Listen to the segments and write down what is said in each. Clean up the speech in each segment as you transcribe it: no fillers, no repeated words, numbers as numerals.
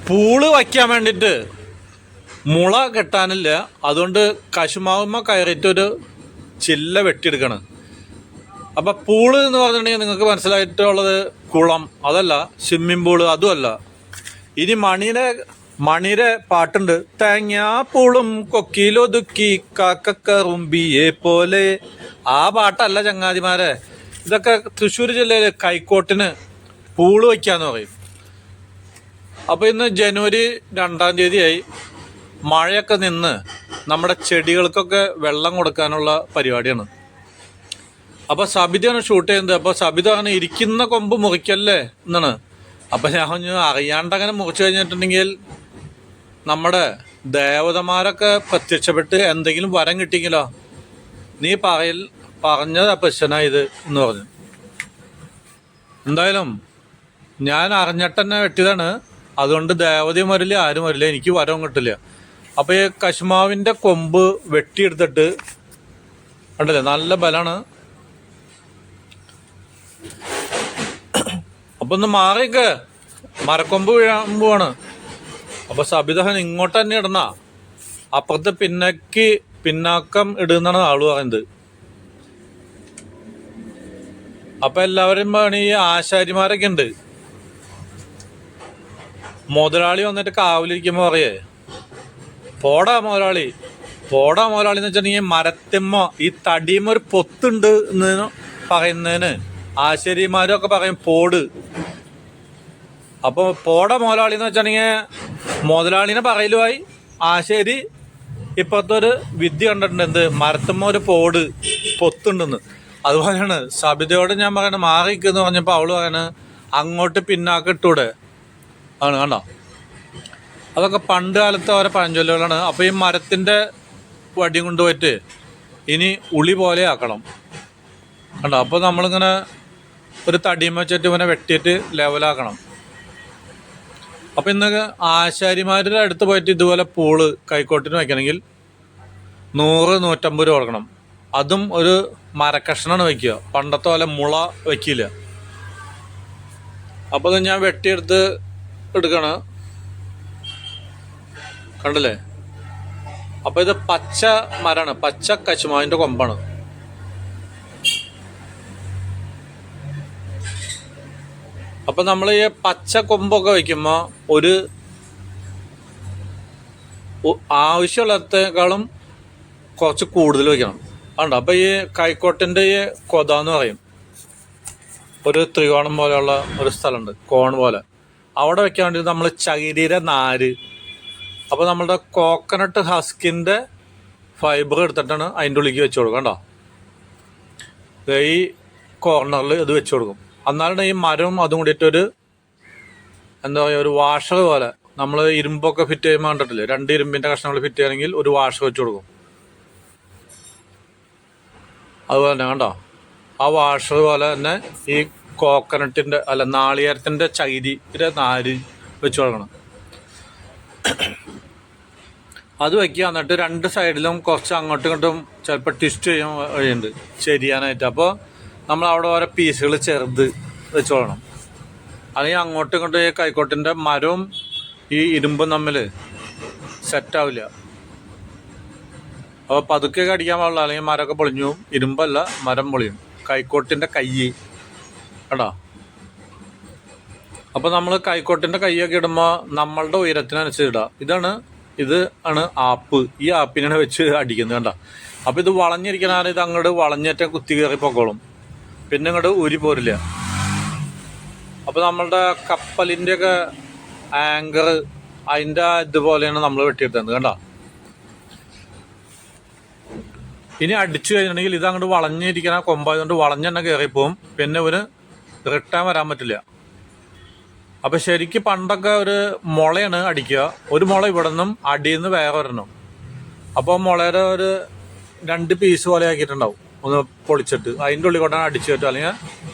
Pool വയ്ക്കാൻ വേണ്ടിയിട്ട് മുള കെട്ടാനില്ല. അതുകൊണ്ട് കശുമാവുമ്മ കയറിയിട്ട് ഒരു ചില്ല വെട്ടിയെടുക്കണം. അപ്പം പൂള് എന്ന് പറഞ്ഞിട്ടുണ്ടെങ്കിൽ നിങ്ങൾക്ക് മനസ്സിലായിട്ടുള്ളത് കുളം, അതല്ല സ്വിമ്മിംഗ് പൂള്, അതുമല്ല. ഇനി മണിയുടെ പാട്ടുണ്ട്. തേങ്ങാപ്പൂളും കൊക്കിയിലൊതുക്കി കാക്കക്കറുമ്പിയെ പോലെ. ആ പാട്ടല്ല ചങ്ങാതിമാരെ. ഇതൊക്കെ തൃശ്ശൂർ ജില്ലയിൽ കൈക്കോട്ടിന് പൂള് വയ്ക്കാന്ന് പറയും. അപ്പോൾ ഇന്ന് ജനുവരി 2-ാം തീയതിയായി. മഴയൊക്കെ നിന്ന് നമ്മുടെ ചെടികൾക്കൊക്കെ വെള്ളം കൊടുക്കാനുള്ള പരിപാടിയാണ്. അപ്പോൾ സബിതയാണ് ഷൂട്ട് ചെയ്യുന്നത്. അപ്പോൾ സബിത അങ്ങനെ ഇരിക്കുന്ന കൊമ്പ് മുറിക്കല്ലേ എന്നാണ്. അപ്പം ഞാൻ അറിയാണ്ടങ്ങനെ മുറിച്ചു കഴിഞ്ഞിട്ടുണ്ടെങ്കിൽ നമ്മുടെ ദേവതമാരൊക്കെ പ്രത്യക്ഷപ്പെട്ട് എന്തെങ്കിലും വരം കിട്ടിയെങ്കിലോ, നീ പറഞ്ഞത് പ്രശ്നമായത് എന്ന് പറഞ്ഞു. എന്തായാലും ഞാൻ അറിഞ്ഞിട്ട് വെട്ടിയതാണ്. അതുകൊണ്ട് ദേവതയും വരില്ല, ആരും വരില്ല, എനിക്ക് വരവും കിട്ടില്ല. അപ്പോൾ ഈ കശുമാവിൻ്റെ കൊമ്പ് വെട്ടിയെടുത്തിട്ട് കണ്ടല്ലേ, നല്ല ബലമാണ്. അപ്പൊ ഒന്ന് മാറിയൊക്കെ, മരക്കൊമ്പ് വീഴാൻ പോവാണ്. അപ്പൊ സബിതഹൻ ഇങ്ങോട്ട് തന്നെ ഇടണ, അപ്പുറത്ത് പിന്നാക്കം ഇടുന്നാണ് ആള് പറയുന്നത്. അപ്പൊ എല്ലാവരും ഈ ആശാരിമാരൊക്കെ ഉണ്ട്. മുതലാളി വന്നിട്ട് കാവലിരിക്കുമ്പോ പറയേ, പോടാ മുതലാളി എന്ന് വെച്ചിട്ടുണ്ടെങ്കിൽ മരത്തിമ്മ ഈ തടിയുമ്പോ ഒരു പൊത്തുണ്ട് എന്ന് പറയുന്നതിന് ആശാരിമാരൊക്കെ പറയും പോട്. അപ്പോൾ പോട മുതലാളി എന്ന് വെച്ചിട്ടുണ്ടെങ്കിൽ മുതലാളിനെ പറയലുമായി ആശാരി ഇപ്പോഴത്തെ വിദ്യ കണ്ടിട്ടുണ്ട്. എന്ത് മരത്തുമ്മ ഒരു പൊത്തുണ്ടെന്ന്. അതുപോലെയാണ് സബിതയോട് ഞാൻ പറയണത് മാറിക്കെന്ന് പറഞ്ഞപ്പോൾ അവള് പറയണത് അങ്ങോട്ട് പിന്നാക്കം ഇട്ടൂടെ ആണ്. കണ്ടോ, അതൊക്കെ പണ്ട് കാലത്തെ ഓരോ പഴഞ്ചൊല്ലുകളാണ്. അപ്പോൾ ഈ മരത്തിൻ്റെ വടിയും കൊണ്ടുപോയിട്ട് ഇനി ഉളി പോലെ ആക്കണം. കണ്ടോ, അപ്പോൾ നമ്മളിങ്ങനെ ഒരു തടിയും വെച്ചിട്ട് ഇവനെ വെട്ടിയിട്ട് ലെവലാക്കണം. അപ്പം ഇന്ന് ആശാരിമാരുടെ അടുത്ത് പോയിട്ട് ഇതുപോലെ പൂള് കൈക്കോട്ടിന് വയ്ക്കണമെങ്കിൽ 100-150 രൂപ കൊടുക്കണം. അതും ഒരു മരക്കഷ്ണമാണ് വയ്ക്കുക, പണ്ടത്തെ പോലെ മുള വയ്ക്കില്ല. അപ്പോൾ അത് ഞാൻ വെട്ടിയെടുത്ത് എടുക്കണ കണ്ടില്ലേ. അപ്പോൾ ഇത് പച്ച മരമാണ്, പച്ച കശുമാവിൻ്റെ കൊമ്പാണ്. അപ്പം നമ്മൾ ഈ പച്ച കൊമ്പൊക്കെ വയ്ക്കുമ്പോൾ ഒരു ആവശ്യമുള്ളത്തേക്കാളും കുറച്ച് കൂടുതൽ വയ്ക്കണം. അതുകൊണ്ട് അപ്പം ഈ കൈക്കോട്ടിൻ്റെ ഈ കൊത എന്ന് പറയും, ഒരു ത്രികോണം പോലെയുള്ള ഒരു സ്ഥലമുണ്ട്, കോൺ പോലെ. അവിടെ വെക്കാൻ വേണ്ടി നമ്മൾ ചകിരിയുടെ നാര്, അപ്പോൾ നമ്മളുടെ കോക്കനട്ട് ഹസ്കിൻ്റെ ഫൈബർ എടുത്തിട്ടാണ് അതിൻ്റെ ഉള്ളിലേക്ക് വെച്ച് കൊടുക്കുക. കണ്ടോ, ഈ കോർണറിൽ ഇത് വെച്ച് കൊടുക്കും. എന്നാലും ഈ മരവും അതും കൂടിയിട്ടൊരു എന്താ പറയുക, ഒരു വാഷർ പോലെ. നമ്മൾ ഇരുമ്പൊക്കെ ഫിറ്റ് ചെയ്യുമ്പോൾ കണ്ടിട്ടില്ലേ, 2 ഇരുമ്പിൻ്റെ കഷ്ണങ്ങൾ ഫിറ്റ് ചെയ്യണമെങ്കിൽ ഒരു വാഷർ വെച്ച് കൊടുക്കും. അതുപോലെ തന്നെ കണ്ടോ, ആ വാഷർ പോലെ തന്നെ ഈ കോക്കനട്ടിൻ്റെ നാളികേരത്തിൻ്റെ ചകിരിയുടെ നാര് വെച്ച് കൊടുക്കണം. അത് വയ്ക്കുക. എന്നിട്ട് 2 സൈഡിലും കുറച്ച് അങ്ങോട്ടും ഇങ്ങോട്ടും ചിലപ്പോൾ ട്വിസ്റ്റ് ചെയ്യാൻ വഴിയുണ്ട് ശരിയാനായിട്ട്. അപ്പോൾ നമ്മൾ അവിടെ ഓരോ പീസുകൾ ചെറുത് വെച്ചോളണം. അല്ലെങ്കിൽ അങ്ങോട്ടും ഇങ്ങോട്ടും ഈ കൈക്കോട്ടിൻ്റെ മരവും ഈ ഇരുമ്പും തമ്മിൽ സെറ്റാവില്ല. അപ്പോൾ പതുക്കെ അടിക്കാൻ പാടില്ല, അല്ലെങ്കിൽ മരമൊക്കെ പൊളിഞ്ഞു പോവും. ഇരുമ്പല്ല, മരം പൊളിയും. കൈക്കോട്ടിൻ്റെ കൈ കേട്ടോ. അപ്പോൾ നമ്മൾ കൈക്കോട്ടിൻ്റെ കൈയൊക്കെ ഇടുമ്പോൾ നമ്മളുടെ ഉയരത്തിനനുസരിച്ച് ഇടുക. ഇത് ആണ് ആപ്പ്. ഈ ആപ്പിനാണ് വെച്ച് അടിക്കുന്നത് കണ്ടോ. അപ്പോൾ ഇത് വളഞ്ഞിരിക്കണ ഇത് അങ്ങോട്ട് വളഞ്ഞേറ്റം കുത്തി കയറി പൊക്കോളും, പിന്നെ ഇങ്ങോട്ട് ഊരി പോരില്ല. അപ്പോൾ നമ്മളുടെ കപ്പലിൻ്റെയൊക്കെ ആങ്കർ അതിൻ്റെ ഇതുപോലെയാണ് നമ്മൾ വെട്ടിയെടുത്തത് കണ്ടോ. ഇനി അടിച്ചു കഴിഞ്ഞിട്ടുണ്ടെങ്കിൽ ഇത് അങ്ങോട്ട് വളഞ്ഞിരിക്കണ കൊമ്പായതുകൊണ്ട് വളഞ്ഞെന്നെ കയറിപ്പോവും, പിന്നെ ഒരു റിട്ടേൺ വരാൻ പറ്റില്ല. അപ്പോൾ ശരിക്കും പണ്ടൊക്കെ ഒരു മുളയാണ് അടിക്കുക. ഒരു മുള ഇവിടെ നിന്നും അടിയിൽ നിന്ന് വേറെ വരണം. അപ്പോൾ മുളയുടെ ഒരു 2 പീസ് പോലെ ആക്കിയിട്ടുണ്ടാവും, ഒന്ന് പൊളിച്ചിട്ട് അതിൻ്റെ ഉള്ളിൽ കൊണ്ടാണ് അടിച്ചു കയറ്റുക. അല്ലെങ്കിൽ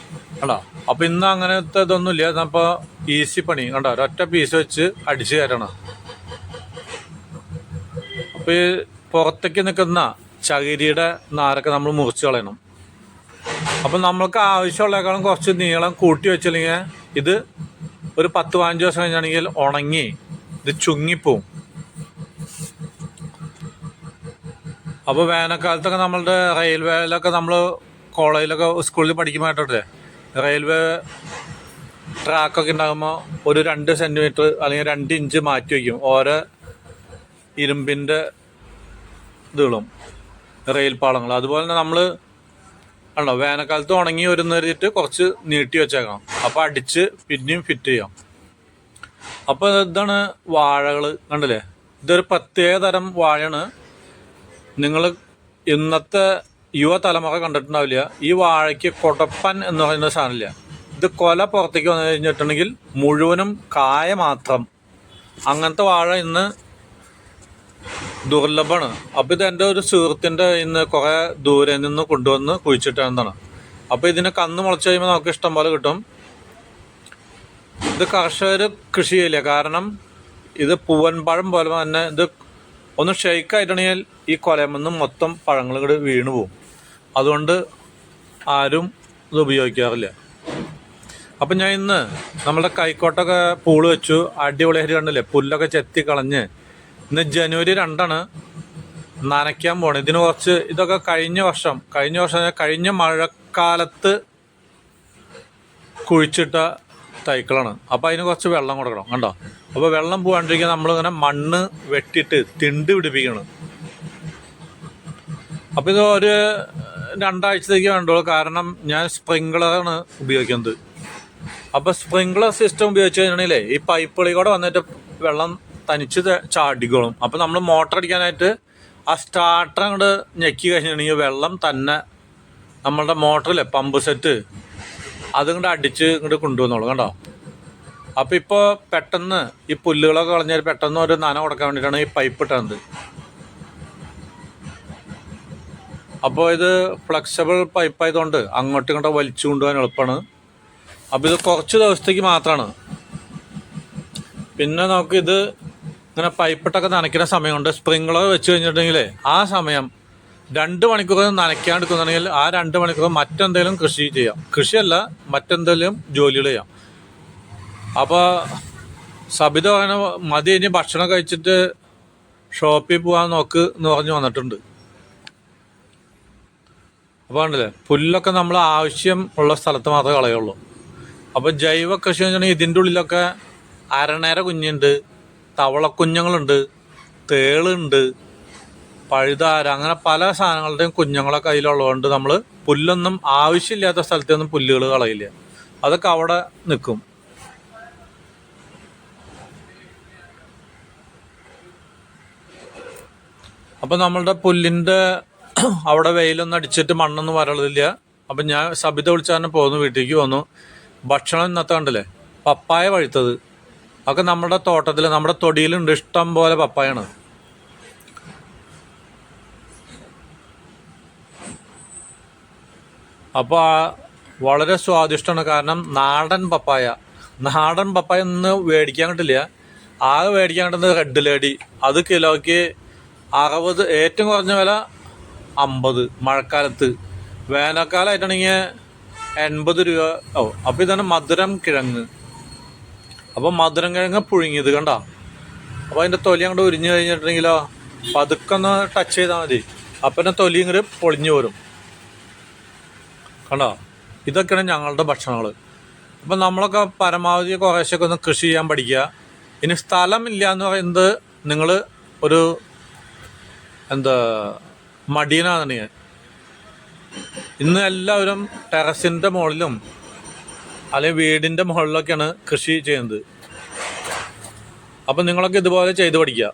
കണ്ടോ. അപ്പോൾ ഇന്ന് അങ്ങനത്തെ ഇതൊന്നുമില്ല. അപ്പോൾ ഈസി പണി കണ്ടോ, ഒരൊറ്റ പീസ് വെച്ച് അടിച്ചു കയറ്റണം. അപ്പോൾ ഈ പുറത്തേക്ക് നിൽക്കുന്ന ചകിരിയുടെ നാരൊക്കെ നമ്മൾ മുറിച്ച് കളയണം. അപ്പം നമ്മൾക്ക് ആവശ്യമുള്ളതിനേക്കാളും കുറച്ച് നീളം കൂട്ടി വെച്ചില്ലെങ്കിൽ ഇത് ഒരു 10-15 ദിവസം കഴിഞ്ഞാണെങ്കിൽ ഉണങ്ങി ഇത് ചുങ്ങിപ്പോവും. അപ്പോൾ വേനൽക്കാലത്തൊക്കെ നമ്മളുടെ റെയിൽവേയിലൊക്കെ നമ്മൾ കോളേജിലൊക്കെ സ്കൂളിൽ പഠിക്കുമ്പോഴായിട്ടല്ലേ റെയിൽവേ ട്രാക്കൊക്കെ ഉണ്ടാകുമ്പോൾ ഒരു 2 സെൻറ്റിമീറ്റർ അല്ലെങ്കിൽ 2 ഇഞ്ച് മാറ്റി വയ്ക്കും ഓരോ ഇരുമ്പിൻ്റെ ഇതുകളും റെയിൽ പാളങ്ങൾ. അതുപോലെ തന്നെ നമ്മൾ ആണോ വേനൽക്കാലത്ത് ഉണങ്ങി വരുന്ന കരുതിയിട്ട് കുറച്ച് നീട്ടി വെച്ചേക്കണം. അപ്പോൾ അടിച്ച് പിന്നെയും ഫിറ്റ് ചെയ്യാം. അപ്പോൾ ഇതാണ് വാഴകൾ കണ്ടില്ലേ. ഇതൊരു പ്രത്യേക തരം വാഴയാണ്. നിങ്ങൾ ഇന്നത്തെ യുവതലമുറ കണ്ടിട്ടുണ്ടാവില്ല. ഈ വാഴയ്ക്ക് കൊടപ്പൻ എന്ന് പറയുന്ന സാധനമില്ല. ഇത് കൊല പുറത്തേക്ക് വന്നു കഴിഞ്ഞിട്ടുണ്ടെങ്കിൽ മുഴുവനും കായ മാത്രം. അങ്ങനത്തെ വാഴ ഇന്ന് ദുർലഭമാണ്. അപ്പോൾ ഇത് എൻ്റെ ഒരു സുഹൃത്തിൻ്റെ ഇന്ന് കുറേ ദൂരെ നിന്ന് കൊണ്ടുവന്ന് കുഴിച്ചിട്ടാണ്. അപ്പോൾ ഇതിന് കന്ന് മുളച്ച് കഴിയുമ്പോൾ നമുക്ക് ഇഷ്ടം പോലെ കിട്ടും. ഇത് കർഷകർ കൃഷി ചെയ്യില്ല. കാരണം ഇത് പൂവൻപഴം പോലെ തന്നെ ഇത് ഒന്ന് ഷെയ്ക്കായിട്ടുണ്ടെങ്കിൽ ഈ കൊലമെന്ന് മൊത്തം പഴങ്ങൾ കൂടെ വീണ് പോവും. അതുകൊണ്ട് ആരും ഇത് ഉപയോഗിക്കാറില്ല. അപ്പം ഞാൻ ഇന്ന് നമ്മുടെ കൈക്കോട്ടൊക്കെ പൂള് വെച്ചു. അടിപൊളിയായിട്ട് കണ്ടില്ലേ, പുല്ലൊക്കെ ചെത്തി കളഞ്ഞ്. ഇന്ന് ജനുവരി 2 നനയ്ക്കാൻ പോകണം. ഇതിന് കുറച്ച് ഇതൊക്കെ കഴിഞ്ഞ മഴക്കാലത്ത് കുഴിച്ചിട്ട തൈക്കളാണ്. അപ്പോൾ അതിന് കുറച്ച് വെള്ളം കൊടുക്കണം കണ്ടോ. അപ്പോൾ വെള്ളം പോകാണ്ടിരിക്കാൻ നമ്മളിങ്ങനെ മണ്ണ് വെട്ടിയിട്ട് തിണ്ട് പിടിപ്പിക്കണം. അപ്പോൾ ഇത് ഒരു 2 ആഴ്ചത്തേക്ക് വേണ്ടുള്ളൂ. കാരണം ഞാൻ സ്പ്രിങ്ക്ലറാണ് ഉപയോഗിക്കുന്നത്. അപ്പോൾ സ്പ്രിങ്ക്ലർ സിസ്റ്റം ഉപയോഗിച്ച് കഴിഞ്ഞാൽ ഈ പൈപ്പുകളിൽ കൂടെ വന്നിട്ട് വെള്ളം തനിച്ച് ചാടിക്കോളും. അപ്പോൾ നമ്മൾ മോട്ടർ അടിക്കാനായിട്ട് ആ സ്റ്റാർട്ടർ അങ്ങോട്ട് ഞെക്കി കഴിഞ്ഞിട്ടുണ്ടെങ്കിൽ വെള്ളം തന്നെ നമ്മളുടെ മോട്ടറിലെ പമ്പ് സെറ്റ് അതിങ്ങോട്ട് അടിച്ച് ഇങ്ങോട്ട് കൊണ്ടുവന്നോളൂ കണ്ടോ. അപ്പോൾ ഇപ്പോൾ പെട്ടെന്ന് ഈ പുല്ലുകളൊക്കെ കളഞ്ഞാൽ പെട്ടെന്ന് ഒരു നന കൊടുക്കാൻ വേണ്ടിയിട്ടാണ് ഈ പൈപ്പ് ഇട്ടത്. അപ്പോൾ ഇത് ഫ്ലെക്സിബിൾ പൈപ്പായതുകൊണ്ട് അങ്ങോട്ടും ഇങ്ങോട്ടും വലിച്ചു കൊണ്ടുപോകാൻ എളുപ്പമാണ്. അപ്പോൾ ഇത് കുറച്ച് ദിവസത്തേക്ക് മാത്രമാണ്. പിന്നെ നമുക്കിത് ഇങ്ങനെ പൈപ്പിട്ടൊക്കെ നനയ്ക്കുന്ന സമയമുണ്ട്. സ്പ്രിങ്ക്ലർ വെച്ച് കഴിഞ്ഞിട്ടുണ്ടെങ്കിൽ ആ സമയം 2 മണിക്കൂർ നനയ്ക്കാണ്ടിരിക്കുന്നുണ്ടെങ്കിൽ ആ 2 മണിക്കൂർ മറ്റെന്തെങ്കിലും കൃഷി ചെയ്യാം. കൃഷിയല്ല, മറ്റെന്തെങ്കിലും ജോലികൾ ചെയ്യാം. അപ്പോൾ സബിത പറയുന്ന മതി ഇനി ഭക്ഷണം കഴിച്ചിട്ട് ഷോപ്പിൽ പോകാൻ നോക്ക് എന്ന് പറഞ്ഞു വന്നിട്ടുണ്ട്. അപ്പോൾ കണ്ടില്ലേ, പുല്ലൊക്കെ നമ്മൾ ആവശ്യം ഉള്ള സ്ഥലത്ത് മാത്രമേ കളയുള്ളൂ. അപ്പോൾ ജൈവ കൃഷി എന്ന് വെച്ചിട്ടുണ്ടെങ്കിൽ ഇതിൻ്റെ ഉള്ളിലൊക്കെ അരണേര കുഞ്ഞുണ്ട്, തവളക്കുഞ്ഞുങ്ങളുണ്ട്, തേളുണ്ട്, പഴുതാര, അങ്ങനെ പല സാധനങ്ങളുടെയും കുഞ്ഞുങ്ങളൊക്കെ അതിലുള്ളതുകൊണ്ട് നമ്മൾ പുല്ലൊന്നും ആവശ്യമില്ലാത്ത സ്ഥലത്തൊന്നും പുല്ലുകൾ കളയില്ല. അതൊക്കെ അവിടെ നിൽക്കും. അപ്പം നമ്മളുടെ പുല്ലിൻ്റെ അവിടെ വെയിലൊന്നും അടിച്ചിട്ട് മണ്ണൊന്നും വരളില്ല. അപ്പം ഞാൻ സബിത വിളിച്ചാൽ പോന്നു, വീട്ടിലേക്ക് പോന്നു. ഭക്ഷണം ഇന്നത്തെ കണ്ടില്ലേ, പപ്പായ പഴുത്തത്. അതൊക്കെ നമ്മുടെ തോട്ടത്തിൽ നമ്മുടെ തൊടിയിലുണ്ട്, ഇഷ്ടം പോലെ പപ്പായാണ്. അപ്പോൾ വളരെ സ്വാദിഷ്ടമാണ്. കാരണം നാടൻ പപ്പായ ഒന്നും മേടിക്കാൻ കിട്ടില്ല. ആകെ മേടിക്കാൻ കിട്ടുന്നത് റെഡ് ലേഡി. അത് കിലോയ്ക്ക് 60, ഏറ്റവും കുറഞ്ഞ വില 50 മഴക്കാലത്ത്. വേനൽക്കാലമായിട്ടാണെങ്കിൽ 80 രൂപ ആവും. അപ്പോൾ ഇതാണ് മധുരം കിഴങ്ങ്. അപ്പോൾ മധുരം കിഴങ്ങ് പുഴുങ്ങിയത് കണ്ടോ. അപ്പോൾ അതിൻ്റെ തൊലി അങ്ങോട്ട് ഉരിഞ്ഞു കഴിഞ്ഞിട്ടുണ്ടെങ്കിലോ പതുക്കെ ഒന്ന് ടച്ച് ചെയ്താൽ മതി, അപ്പം തന്നെ തൊലി ഇങ്ങോട്ട് പൊളിഞ്ഞു വരും കണ്ടോ. ഇതൊക്കെയാണ് ഞങ്ങളുടെ ഭക്ഷണങ്ങൾ. അപ്പം നമ്മളൊക്കെ പരമാവധി കുറേശ്ശൊക്കെ ഒന്ന് കൃഷി ചെയ്യാൻ പഠിക്കുക. ഇനി സ്ഥലമില്ല എന്ന് പറയുന്നത് നിങ്ങൾ ഒരു മടിയനാണെന്നുണ്ടെങ്കിൽ ഇന്ന് എല്ലാവരും ടെറസിൻ്റെ മുകളിലും അല്ലെങ്കിൽ വീടിൻ്റെ മുകളിലൊക്കെയാണ് കൃഷി ചെയ്യുന്നത്. അപ്പം നിങ്ങളൊക്കെ ഇതുപോലെ ചെയ്ത് പഠിക്കുക.